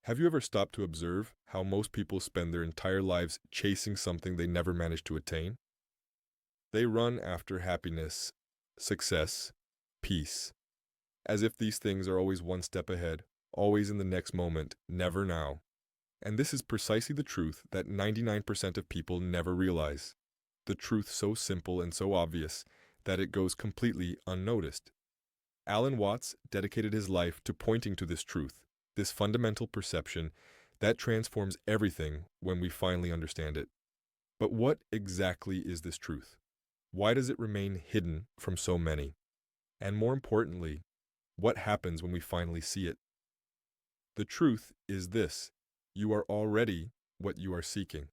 Have you ever stopped to observe how most people spend their entire lives chasing something they never managed to attain? They run after happiness, success, peace, as if these things are always one step ahead, always in the next moment, never now. And this is precisely the truth that 99% of people never realize. The truth so simple and so obvious that it goes completely unnoticed. Alan Watts dedicated his life to pointing to this truth, this fundamental perception that transforms everything when we finally understand it. But what exactly is this truth? Why does it remain hidden from so many? And more importantly, what happens when we finally see it? The truth is this: you are already what you are seeking.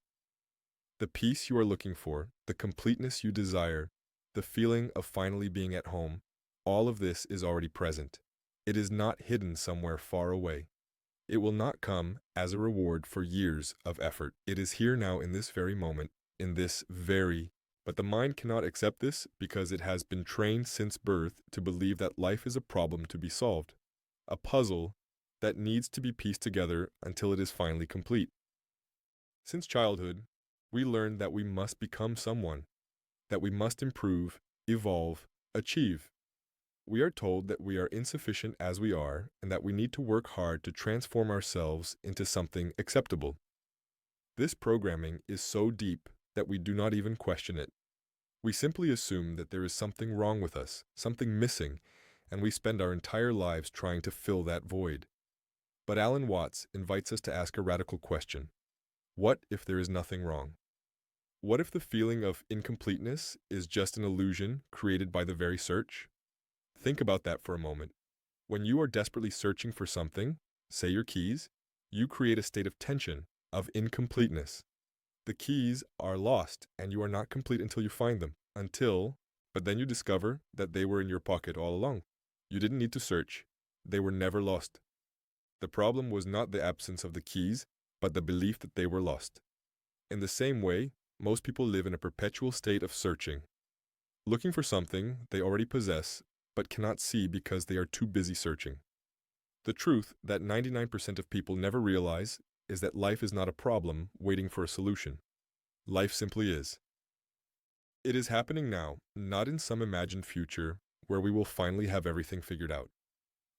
The peace you are looking for, the completeness you desire, the feeling of finally being at home, all of this is already present. It is not hidden somewhere far away. It will not come as a reward for years of effort. It is here now in this very moment, in this very. But the mind cannot accept this because it has been trained since birth to believe that life is a problem to be solved, a puzzle that needs to be pieced together until it is finally complete. Since childhood, we learn that we must become someone, that we must improve, evolve, achieve. We are told that we are insufficient as we are and that we need to work hard to transform ourselves into something acceptable. This programming is so deep that we do not even question it. We simply assume that there is something wrong with us, something missing, and we spend our entire lives trying to fill that void. But Alan Watts invites us to ask a radical question. What if there is nothing wrong? What if the feeling of incompleteness is just an illusion created by the very search? Think about that for a moment. When you are desperately searching for something, say your keys, you create a state of tension, of incompleteness. The keys are lost and you are not complete until you find them. But then you discover that they were in your pocket all along. You didn't need to search. They were never lost. The problem was not the absence of the keys, but the belief that they were lost. In the same way, most people live in a perpetual state of searching, looking for something they already possess but cannot see because they are too busy searching. The truth that 99% of people never realize is that life is not a problem waiting for a solution. Life simply is. It is happening now, not in some imagined future where we will finally have everything figured out.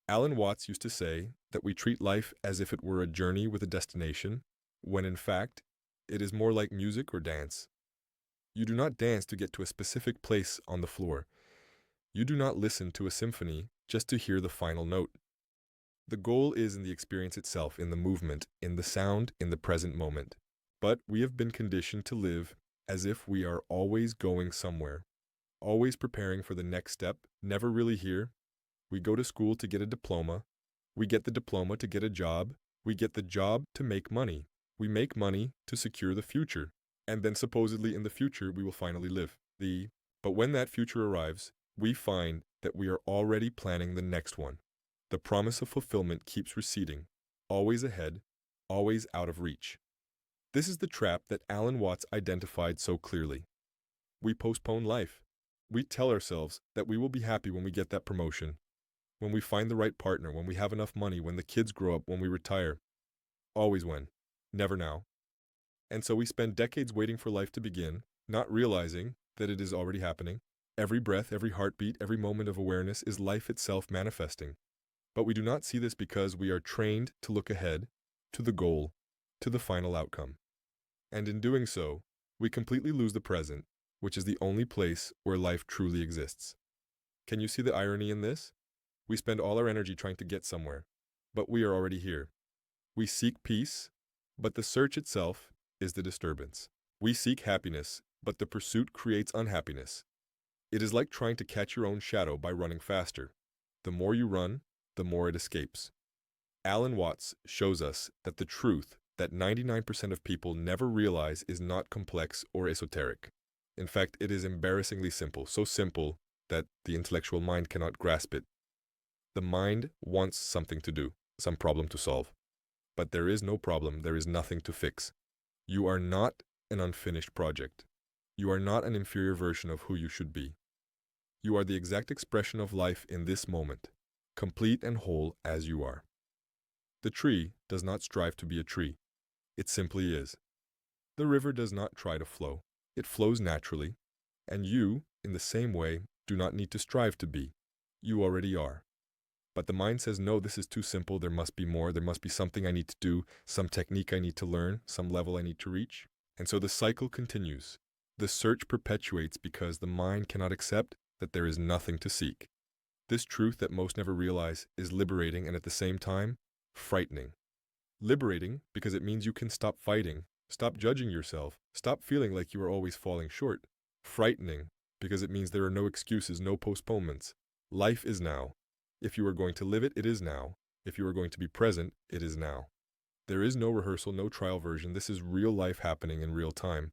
Alan Watts used to say that we treat life as if it were a journey with a destination, when in fact, it is more like music or dance. You do not dance to get to a specific place on the floor. You do not listen to a symphony just to hear the final note. The goal is in the experience itself, in the movement, in the sound, in the present moment. But we have been conditioned to live as if we are always going somewhere, always preparing for the next step, never really here. We go to school to get a diploma. We get the diploma to get a job. We get the job to make money. We make money to secure the future. And then supposedly in the future we will finally live. But when that future arrives, we find that we are already planning the next one. The promise of fulfillment keeps receding, always ahead, always out of reach. This is the trap that Alan Watts identified so clearly. We postpone life. We tell ourselves that we will be happy when we get that promotion, when we find the right partner, when we have enough money, when the kids grow up, when we retire. Always when, never now. And so we spend decades waiting for life to begin, not realizing that it is already happening. Every breath, every heartbeat, every moment of awareness is life itself manifesting. But we do not see this because we are trained to look ahead, to the goal, to the final outcome. And in doing so, we completely lose the present, which is the only place where life truly exists. Can you see the irony in this? We spend all our energy trying to get somewhere, but we are already here. We seek peace, but the search itself is the disturbance. We seek happiness, but the pursuit creates unhappiness. It is like trying to catch your own shadow by running faster. The more you run, the more it escapes. Alan Watts shows us that the truth that 99% of people never realize is not complex or esoteric. In fact, it is embarrassingly simple, so simple that the intellectual mind cannot grasp it. The mind wants something to do, some problem to solve. But there is no problem, there is nothing to fix. You are not an unfinished project. You are not an inferior version of who you should be. You are the exact expression of life in this moment, complete and whole as you are. The tree does not strive to be a tree. It simply is. The river does not try to flow. It flows naturally. And you, in the same way, do not need to strive to be. You already are. But the mind says, no, this is too simple. There must be more. There must be something I need to do, some technique I need to learn, some level I need to reach. And so the cycle continues. The search perpetuates because the mind cannot accept that there is nothing to seek. This truth that most never realize is liberating and at the same time, frightening. Liberating because it means you can stop fighting, stop judging yourself, stop feeling like you are always falling short. Frightening because it means there are no excuses, no postponements. Life is now. If you are going to live it, it is now. If you are going to be present, it is now. There is no rehearsal, no trial version. This is real life happening in real time.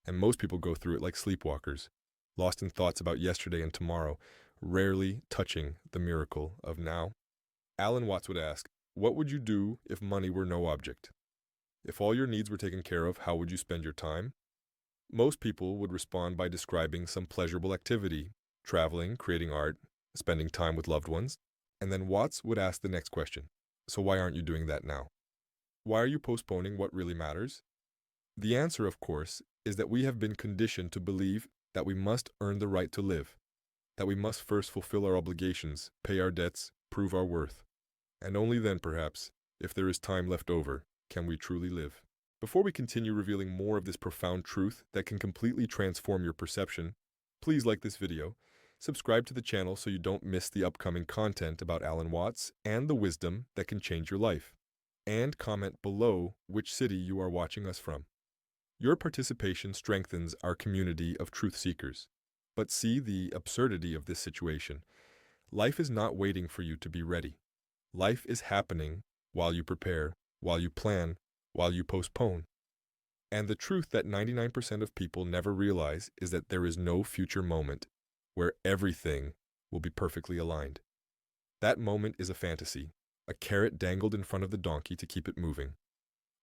And most people go through it like sleepwalkers, lost in thoughts about yesterday and tomorrow, rarely touching the miracle of now. Alan Watts would ask, what would you do if money were no object? If all your needs were taken care of, how would you spend your time? Most people would respond by describing some pleasurable activity, traveling, creating art, spending time with loved ones. And then Watts would ask the next question. So why aren't you doing that now? Why are you postponing what really matters? The answer, of course, is that we have been conditioned to believe that we must earn the right to live, that we must first fulfill our obligations, pay our debts, prove our worth. And only then, perhaps, if there is time left over, can we truly live. Before we continue revealing more of this profound truth that can completely transform your perception, please like this video, subscribe to the channel so you don't miss the upcoming content about Alan Watts and the wisdom that can change your life, and comment below which city you are watching us from. Your participation strengthens our community of truth seekers. But see the absurdity of this situation. Life is not waiting for you to be ready. Life is happening while you prepare, while you plan, while you postpone. And the truth that 99% of people never realize is that there is no future moment where everything will be perfectly aligned. That moment is a fantasy, a carrot dangled in front of the donkey to keep it moving.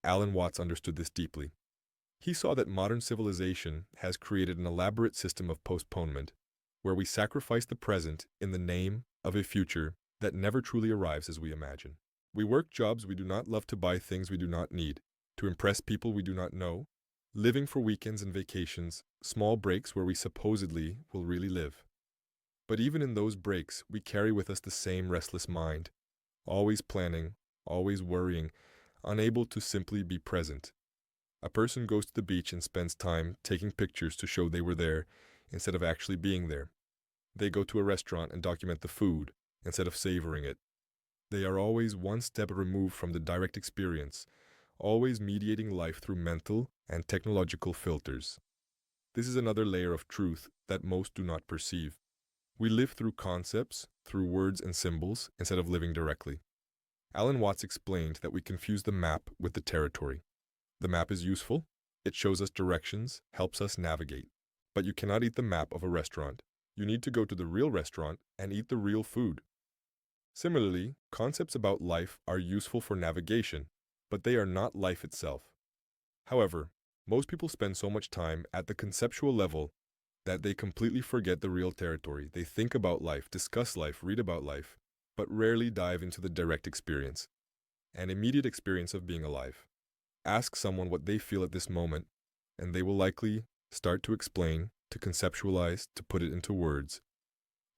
Alan Watts understood this deeply. He saw that modern civilization has created an elaborate system of postponement, where we sacrifice the present in the name of a future that never truly arrives as we imagine. We work jobs we do not love to buy things we do not need, to impress people we do not know, living for weekends and vacations, small breaks where we supposedly will really live. But even in those breaks, we carry with us the same restless mind, always planning, always worrying, unable to simply be present. A person goes to the beach and spends time taking pictures to show they were there instead of actually being there. They go to a restaurant and document the food instead of savoring it. They are always one step removed from the direct experience, always mediating life through mental and technological filters. This is another layer of truth that most do not perceive. We live through concepts, through words and symbols, instead of living directly. Alan Watts explained that we confuse the map with the territory. The map is useful. It shows us directions, helps us navigate. But you cannot eat the map of a restaurant. You need to go to the real restaurant and eat the real food. Similarly, concepts about life are useful for navigation, but they are not life itself. However, most people spend so much time at the conceptual level that they completely forget the real territory. They think about life, discuss life, read about life, but rarely dive into the direct experience, an immediate experience of being alive. Ask someone what they feel at this moment, and they will likely start to explain, to conceptualize, to put it into words.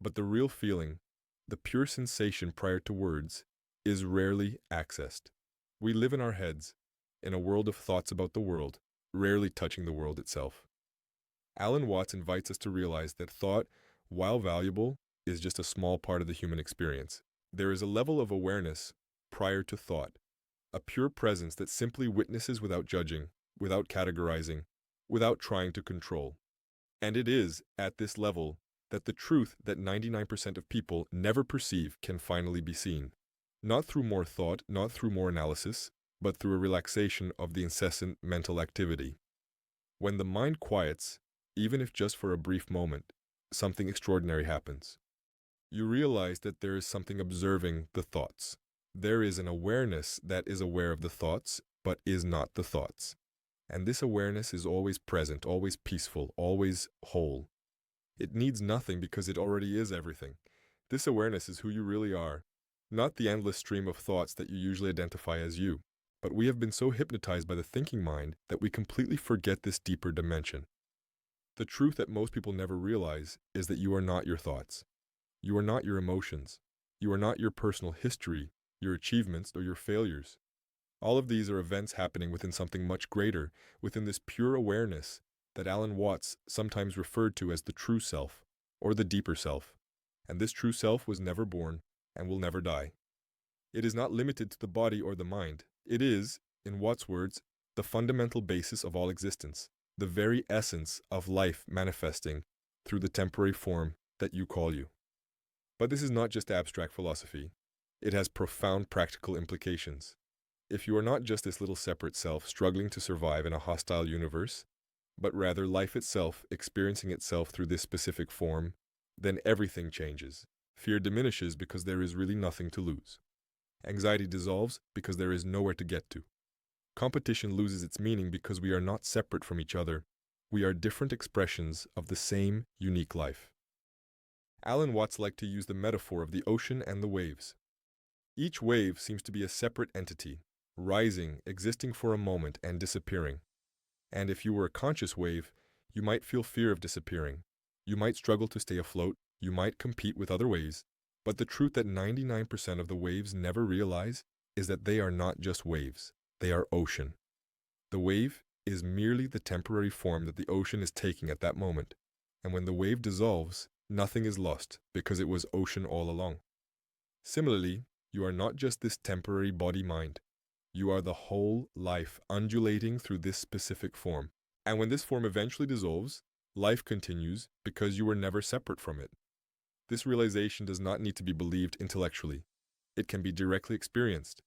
But the real feeling, the pure sensation prior to words, is rarely accessed. We live in our heads, in a world of thoughts about the world, rarely touching the world itself. Alan Watts invites us to realize that thought, while valuable, is just a small part of the human experience. There is a level of awareness prior to thought, a pure presence that simply witnesses without judging, without categorizing, without trying to control. And it is at this level that the truth that 99% of people never perceive can finally be seen. Not through more thought, not through more analysis, but through a relaxation of the incessant mental activity. When the mind quiets, even if just for a brief moment, something extraordinary happens. You realize that there is something observing the thoughts. There is an awareness that is aware of the thoughts, but is not the thoughts. And this awareness is always present, always peaceful, always whole. It needs nothing because it already is everything. This awareness is who you really are. not the endless stream of thoughts that you usually identify as you. But we have been so hypnotized by the thinking mind that we completely forget this deeper dimension. The truth that most people never realize is that you are not your thoughts. You are not your emotions. You are not your personal history, your achievements, or your failures. All of these are events happening within something much greater, within this pure awareness that Alan Watts sometimes referred to as the true self, or the deeper self. And this true self was never born and will never die. It is not limited to the body or the mind. It is, in Watts' words, the fundamental basis of all existence, the very essence of life manifesting through the temporary form that you call you. But this is not just abstract philosophy. It has profound practical implications. If you are not just this little separate self struggling to survive in a hostile universe, but rather life itself experiencing itself through this specific form, then everything changes. Fear diminishes because there is really nothing to lose. Anxiety dissolves because there is nowhere to get to. Competition loses its meaning because we are not separate from each other. We are different expressions of the same unique life. Alan Watts liked to use the metaphor of the ocean and the waves. Each wave seems to be a separate entity, rising, existing for a moment, and disappearing. And if you were a conscious wave, you might feel fear of disappearing. You might struggle to stay afloat. You might compete with other waves. But the truth that 99% of the waves never realize is that they are not just waves. They are ocean. The wave is merely the temporary form that the ocean is taking at that moment. And when the wave dissolves, nothing is lost because it was ocean all along. Similarly, you are not just this temporary body-mind. You are the whole life undulating through this specific form. And when this form eventually dissolves, life continues because you were never separate from it. This realization does not need to be believed intellectually. It can be directly experienced.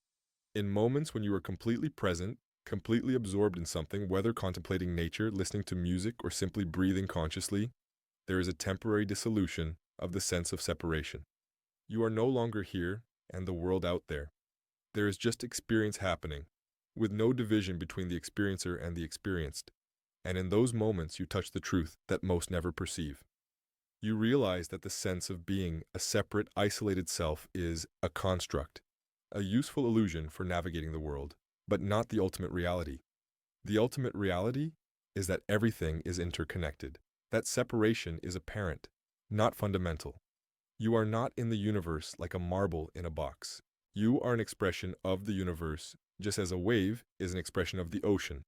In moments when you are completely present, completely absorbed in something, whether contemplating nature, listening to music, or simply breathing consciously, there is a temporary dissolution of the sense of separation. You are no longer here and the world out there. There is just experience happening, with no division between the experiencer and the experienced. And in those moments you touch the truth that most never perceive. You realize that the sense of being a separate, isolated self is a construct, a useful illusion for navigating the world, but not the ultimate reality. The ultimate reality is that everything is interconnected. That separation is apparent, not fundamental. You are not in the universe like a marble in a box. You are an expression of the universe, just as a wave is an expression of the ocean.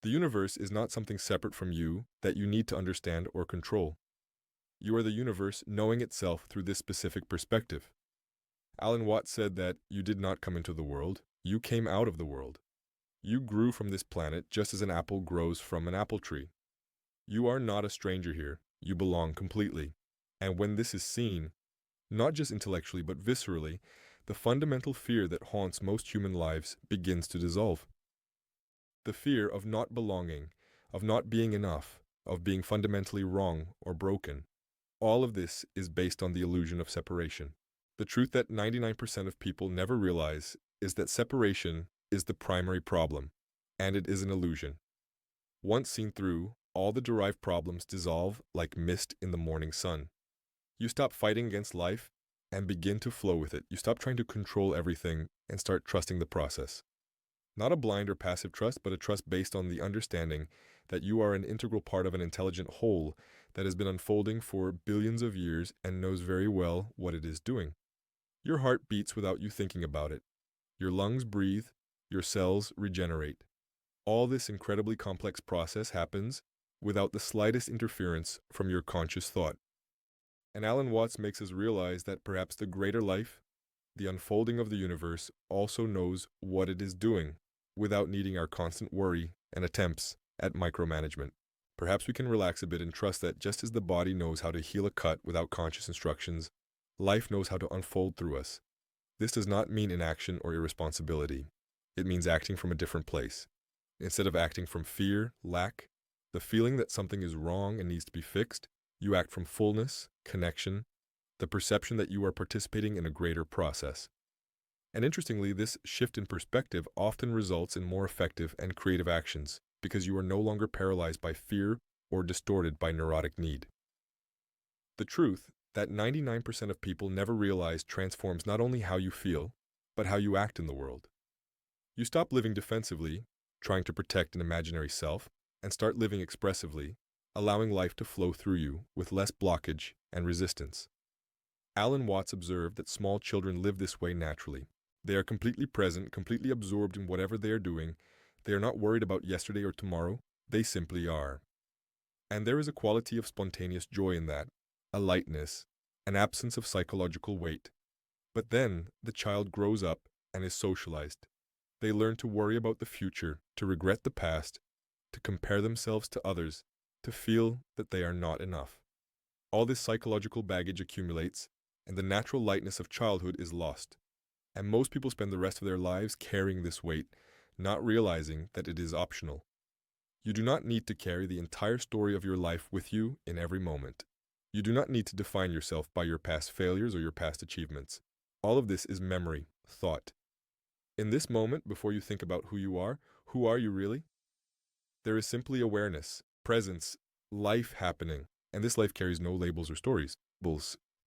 The universe is not something separate from you that you need to understand or control. You are the universe knowing itself through this specific perspective. Alan Watts said that you did not come into the world, you came out of the world. You grew from this planet just as an apple grows from an apple tree. You are not a stranger here, you belong completely. And when this is seen, not just intellectually but viscerally, the fundamental fear that haunts most human lives begins to dissolve. The fear of not belonging, of not being enough, of being fundamentally wrong or broken. All of this is based on the illusion of separation. The truth that 99% of people never realize is that separation is the primary problem, and it is an illusion. Once seen through, all the derived problems dissolve like mist in the morning sun. You stop fighting against life and begin to flow with it. You stop trying to control everything and start trusting the process. Not a blind or passive trust, but a trust based on the understanding that you are an integral part of an intelligent whole that has been unfolding for billions of years and knows very well what it is doing. Your heart beats without you thinking about it. Your lungs breathe, your cells regenerate. All this incredibly complex process happens without the slightest interference from your conscious thought. And Alan Watts makes us realize that perhaps the greater life, the unfolding of the universe, also knows what it is doing without needing our constant worry and attempts at micromanagement. Perhaps we can relax a bit and trust that just as the body knows how to heal a cut without conscious instructions, life knows how to unfold through us. This does not mean inaction or irresponsibility. It means acting from a different place. Instead of acting from fear, lack, the feeling that something is wrong and needs to be fixed, you act from fullness, connection, the perception that you are participating in a greater process. And interestingly, this shift in perspective often results in more effective and creative actions because you are no longer paralyzed by fear or distorted by neurotic need. The truth that 99% of people never realize transforms not only how you feel, but how you act in the world. You stop living defensively, trying to protect an imaginary self, and start living expressively, allowing life to flow through you with less blockage and resistance. Alan Watts observed that small children live this way naturally. They are completely present, completely absorbed in whatever they are doing. They are not worried about yesterday or tomorrow. They simply are. And there is a quality of spontaneous joy in that, a lightness, an absence of psychological weight. But then the child grows up and is socialized. They learn to worry about the future, to regret the past, to compare themselves to others, to feel that they are not enough. All this psychological baggage accumulates, and the natural lightness of childhood is lost. And most people spend the rest of their lives carrying this weight, not realizing that it is optional. You do not need to carry the entire story of your life with you in every moment. You do not need to define yourself by your past failures or your past achievements. All of this is memory, thought. In this moment, before you think about who you are you really? There is simply awareness, presence, life happening, and this life carries no labels or stories.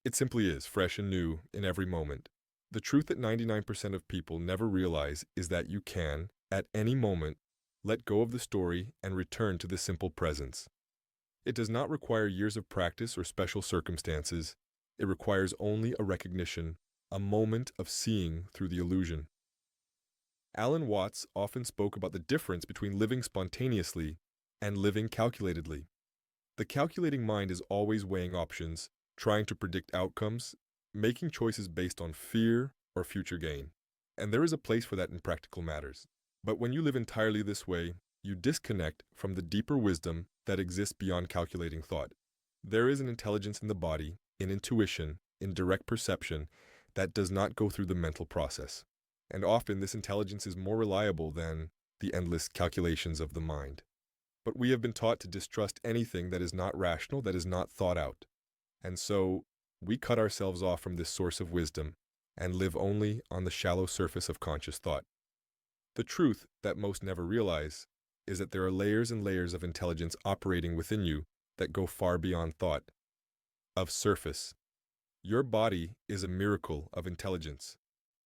It simply is, fresh and new in every moment. The truth that 99% of people never realize is that you can, at any moment, let go of the story and return to the simple presence. It does not require years of practice or special circumstances. It requires only a recognition, a moment of seeing through the illusion. Alan Watts often spoke about the difference between living spontaneously and living calculatedly. The calculating mind is always weighing options, trying to predict outcomes, making choices based on fear or future gain. And there is a place for that in practical matters. But when you live entirely this way, you disconnect from the deeper wisdom that exists beyond calculating thought. There is an intelligence in the body, in intuition, in direct perception, that does not go through the mental process. And often this intelligence is more reliable than the endless calculations of the mind. But we have been taught to distrust anything that is not rational, that is not thought out. And so we cut ourselves off from this source of wisdom and live only on the shallow surface of conscious thought. The truth that most never realize is that there are layers and layers of intelligence operating within you that go far beyond thought, of surface. Your body is a miracle of intelligence.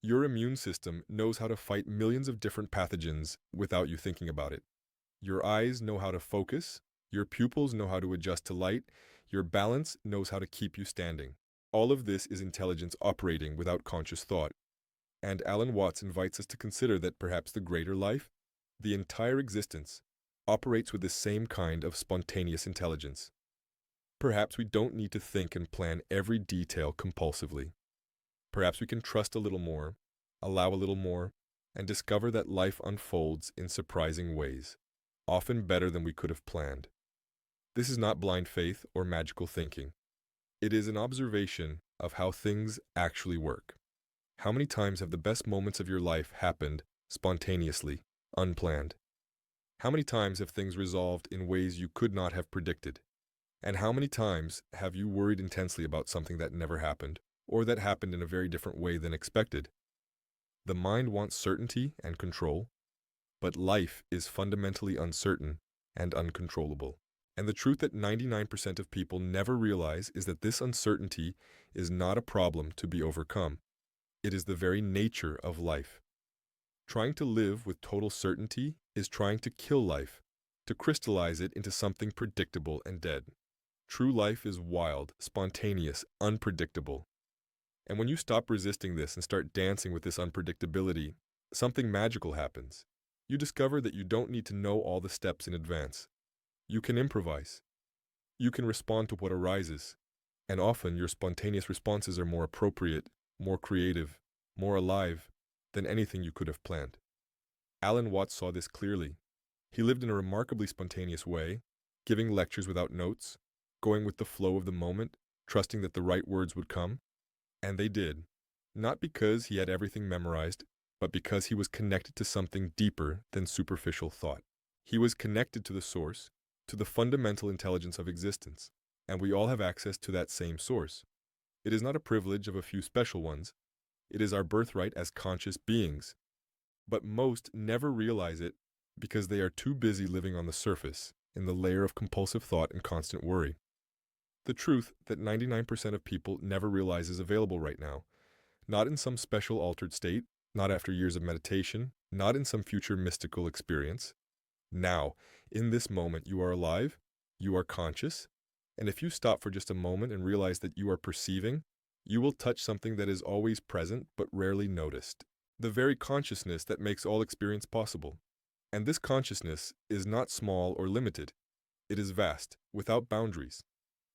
Your immune system knows how to fight millions of different pathogens without you thinking about it. Your eyes know how to focus, your pupils know how to adjust to light, your balance knows how to keep you standing. All of this is intelligence operating without conscious thought. And Alan Watts invites us to consider that perhaps the greater life, the entire existence, operates with the same kind of spontaneous intelligence. Perhaps we don't need to think and plan every detail compulsively. Perhaps we can trust a little more, allow a little more, and discover that life unfolds in surprising ways, often better than we could have planned. This is not blind faith or magical thinking. It is an observation of how things actually work. How many times have the best moments of your life happened spontaneously, unplanned? How many times have things resolved in ways you could not have predicted? And how many times have you worried intensely about something that never happened, or that happened in a very different way than expected? The mind wants certainty and control, but life is fundamentally uncertain and uncontrollable. And the truth that 99% of people never realize is that this uncertainty is not a problem to be overcome. It is the very nature of life. Trying to live with total certainty is trying to kill life, to crystallize it into something predictable and dead. True life is wild, spontaneous, unpredictable. And when you stop resisting this and start dancing with this unpredictability, something magical happens. You discover that you don't need to know all the steps in advance. You can improvise. You can respond to what arises. And often your spontaneous responses are more appropriate, more creative, more alive than anything you could have planned. Alan Watts saw this clearly. He lived in a remarkably spontaneous way, giving lectures without notes, going with the flow of the moment, trusting that the right words would come. And they did. Not because he had everything memorized, but because he was connected to something deeper than superficial thought. He was connected to the source, to the fundamental intelligence of existence, and we all have access to that same source. It is not a privilege of a few special ones. It is our birthright as conscious beings. But most never realize it because they are too busy living on the surface, in the layer of compulsive thought and constant worry. The truth that 99% of people never realize is available right now. Not in some special altered state, not after years of meditation, not in some future mystical experience. Now, in this moment, you are alive, you are conscious, and if you stop for just a moment and realize that you are perceiving, you will touch something that is always present but rarely noticed. The very consciousness that makes all experience possible. And this consciousness is not small or limited. It is vast, without boundaries.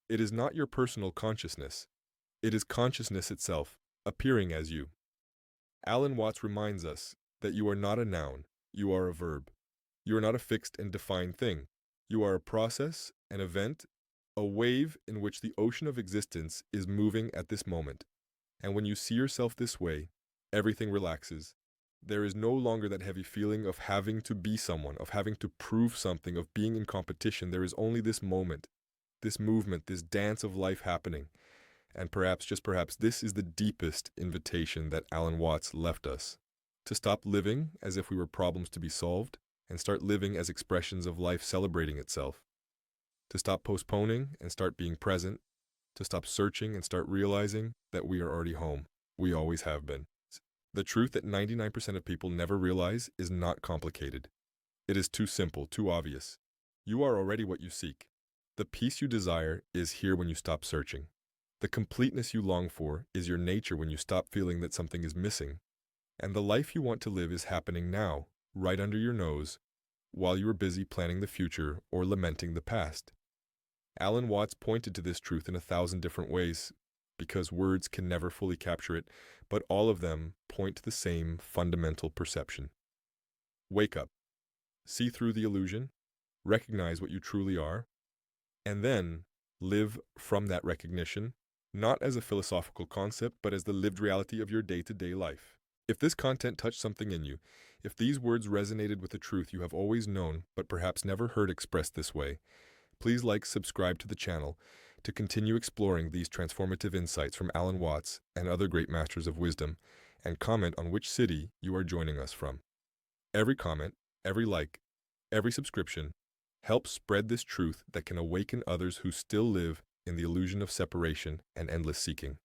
It is not your personal consciousness. It is consciousness itself, appearing as you. Alan Watts reminds us that you are not a noun, you are a verb. You are not a fixed and defined thing. You are a process, an event, a wave in which the ocean of existence is moving at this moment. And when you see yourself this way, everything relaxes. There is no longer that heavy feeling of having to be someone, of having to prove something, of being in competition. There is only this moment, this movement, this dance of life happening. And perhaps, just perhaps, this is the deepest invitation that Alan Watts left us. To stop living as if we were problems to be solved, and start living as expressions of life celebrating itself. To stop postponing and start being present. To stop searching and start realizing that we are already home. We always have been. The truth that 99% of people never realize is not complicated. It is too simple, too obvious. You are already what you seek. The peace you desire is here when you stop searching. The completeness you long for is your nature when you stop feeling that something is missing. And the life you want to live is happening now, right under your nose, while you are busy planning the future or lamenting the past. Alan Watts pointed to this truth in 1,000 different ways, because words can never fully capture it, but all of them point to the same fundamental perception. Wake up. See through the illusion, recognize what you truly are, and then live from that recognition, not as a philosophical concept, but as the lived reality of your day-to-day life. If this content touched something in you, if these words resonated with the truth you have always known but perhaps never heard expressed this way, please subscribe to the channel to continue exploring these transformative insights from Alan Watts and other great masters of wisdom, and comment on which city you are joining us from. Every comment, every like, every subscription helps spread this truth that can awaken others who still live in the illusion of separation and endless seeking.